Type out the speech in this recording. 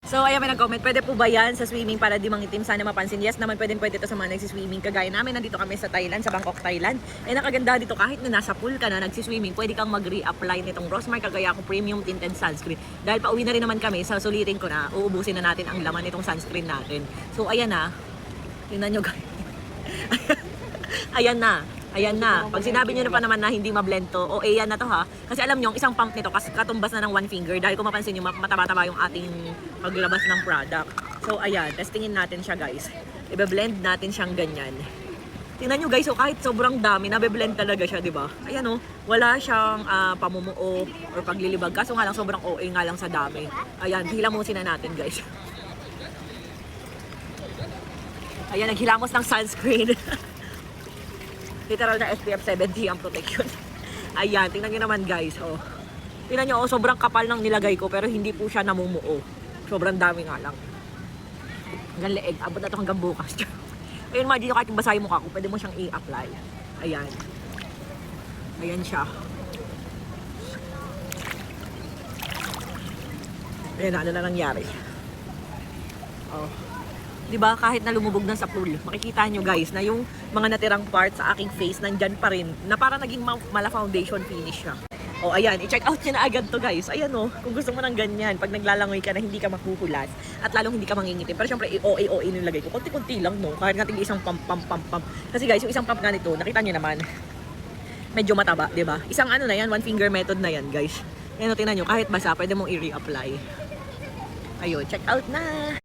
So, ayan, may nag-comment, pwede po ba yan sa swimming para di mangitim? Sana mapansin. Yes naman, pwede ito sa mga nagsiswimming. Kagaya namin, nandito kami sa Thailand, sa Bangkok, Thailand. Eh, nakaganda dito, kahit na nasa pool ka na nagsiswimming, pwede kang mag-reapply nitong Rosmar kagaya ko premium tinted sunscreen. Dahil pauwi na rin naman kami, sa sulitin ko na, uubusin na natin ang laman nitong sunscreen natin. So, ayan na. Tingnan nyo guys. Ayan na. Ayan na. Pag sinabi nyo na pa naman na hindi mablend to, o ayan na to ha. Kasi alam nyo, isang pump nito, katumbas na ng one finger. Dahil kung mapansin nyo, mataba-taba yung ating paglabas ng product. So ayan, testingin natin siya guys. Ibe-blend natin siyang ganyan. Tingnan nyo guys, so kahit sobrang dami, nabe-blend talaga siya, di ba? Ayan o, wala siyang pamumuo or paglilibag. Kaso nga lang, sobrang OA nga lang sa dami. Ayan, hilamusin na natin guys. Ayan, naghilamos ng sunscreen. Literal na SPF 70 ang protection. Ayan, tingnan nyo naman guys. Oh. Tingnan nyo, oh, sobrang kapal ng nilagay ko pero hindi po siya namumuo. Sobrang dami nga lang. Hanggang leeg, abot na ito hanggang bukas. Ayun, imagine nyo kahit yung basa yung mukha ko, pwede mo siyang i-apply. Ayan. Ayan siya. Ayan na, ano na nangyari. Oh. Diba, kahit na lumubog na sa pool, makikita nyo guys na yung mga natirang part sa aking face nandyan pa rin, na parang naging mala foundation finish siya. O ayan, i-check out nyo na agad to guys. Ayan o, kung gusto mo ng ganyan, pag naglalangoy ka na hindi ka makukulas at lalong hindi ka mangingitim. Pero syempre, OA nilagay ko. Konti-konti lang no, kahit natin isang pump. Kasi guys, yung isang pump nga nito, nakita nyo naman, medyo mataba, diba? Isang ano na yan, one finger method na yan guys. Yan o, tingnan nyo, kahit basa, pwede mong i-reapply. Ayun, check out na!